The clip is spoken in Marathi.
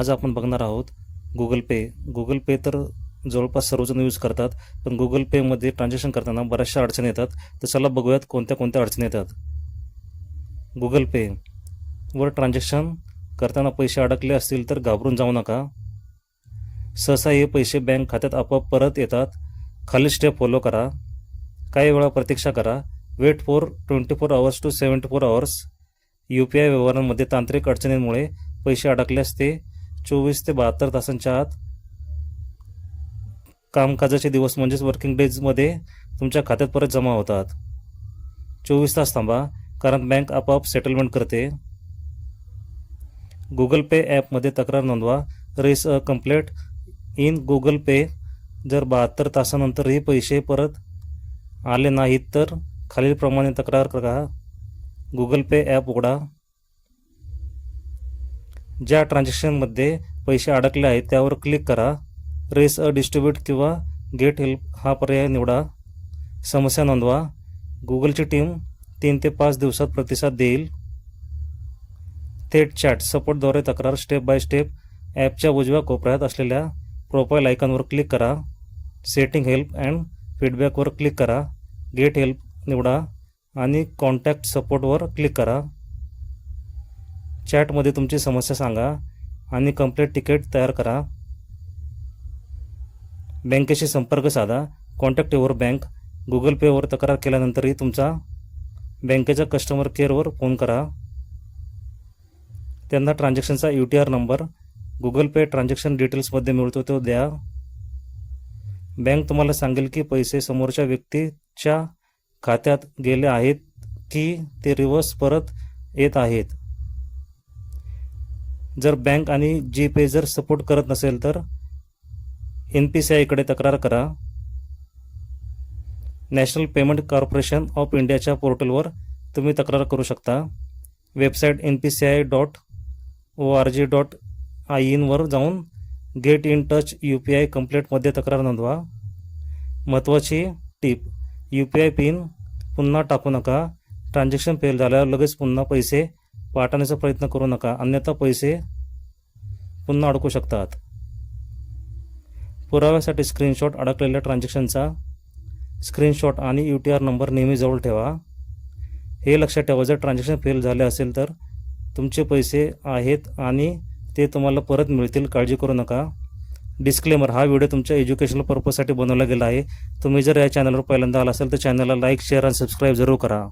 आज आपण बघणार आहोत गुगल पे. गुगल पे तर जवळपास सर्वजण यूज करतात, पण गुगल पेमध्ये ट्रान्झॅक्शन करताना बऱ्याचशा अडचणी येतात. तर चला बघूयात कोणत्या कोणत्या अडचणी येतात. गुगल पे वर ट्रान्झॅक्शन करताना पैसे अडकले असतील तर घाबरून जाऊ नका. सहसा हे पैसे बँक खात्यात आपोआप परत येतात. खालील स्टेप फॉलो करा. काही वेळा प्रतीक्षा करा. Wait for 24 hours to 74 hours. UPI व्यवहारांमध्ये तांत्रिक अडचणींमुळे पैसे अडकल्यास ते 24 ते 72 तासांच्या आत कामकाजाचे दिवस म्हणजेच वर्किंग डेजमध्ये तुमच्या खात्यात परत जमा होतात. 24 तास थांबा, कारण बँक आपोआप सेटलमेंट करते. गुगल पे ॲपमध्ये तक्रार नोंदवा. Raise a complaint in Google Pay. जर 72 तासानंतरही पैसे परत आले नाहीत तर खालीलप्रमाणे तक्रार करा. गुगल पे ॲप उघडा. ज्या ट्रान्झॅक्शनमध्ये पैसे अडकले आहेत त्यावर क्लिक करा. रेस अ डिस्ट्रीब्यूट किंवा गेट हेल्प हा पर्याय निवडा. समस्या नोंदवा. गुगलची टीम 3 ते 5 दिवसात प्रतिसाद देईल. थेट चॅट सपोर्टद्वारे तक्रार. Step by step. ॲपच्या उजव्या कोपऱ्यात असलेल्या प्रोफाईल आयकॉनवर क्लिक करा. सेटिंग हेल्प अँड फीडबॅकवर क्लिक करा. गेट हेल्प निवडा आणि कॉन्टॅक्ट सपोर्टवर क्लिक करा. चॅटमध्ये तुमची समस्या सांगा आणि कंप्लेंट तिकीट तयार करा. बँकेशी संपर्क साधा. Contact your bank. गुगल पेवर तक्रार केल्यानंतरही तुमचा बँकेच्या कस्टमर केअरवर फोन करा. त्यांना ट्रान्झॅक्शनचा UTR नंबर गुगल पे ट्रान्झॅक्शन डिटेल्समध्ये मिळतो तो द्या. बँक तुम्हाला सांगेल की पैसे समोरच्या व्यक्तीच्या खात्यात गेले आहेत की ते रिव्हर्स परत येत आहेत. जर बँक आणि GPay जर सपोर्ट करत नसेल तर NPCIकडे तक्रार करा. नॅशनल पेमेंट कॉर्पोरेशन ऑफ इंडियाच्या पोर्टलवर तुम्ही तक्रार करू शकता. वेबसाईट NPCI.org.in वर जाऊन गेट इन टच UPI कंप्लेंटमध्ये तक्रार नोंदवा. महत्त्वाची टीप: UPI पिन पुन्हा टाकू नका. ट्रान्झॅक्शन फेल झाल्यावर लगेच पुन्हा पैसे पाठवण्याचा प्रयत्न करू नका, अन्यथा पैसे पुन्हा अडकू शकतात. पुराव्यासाठी स्क्रीनशॉट. अडकलेल्या ट्रान्झॅक्शनचा स्क्रीनशॉट आणि UTR नंबर नेहमी जवळ ठेवा. हे लक्षात ठेवा, जर ट्रान्झॅक्शन फेल झाले असेल तर तुमचे पैसे आहेत आणि ते तुम्हाला परत मिळतील. काळजी करू नका. डिस्क्लेमर: हा व्हिडिओ तुमच्या एज्युकेशनल पर्पजसाठी बनवला गेला आहे. तुम्ही जर या चॅनलवर पहिल्यांदा आला असाल तर चॅनलला लाईक, शेअर आणि सबस्क्राईब जरूर करा.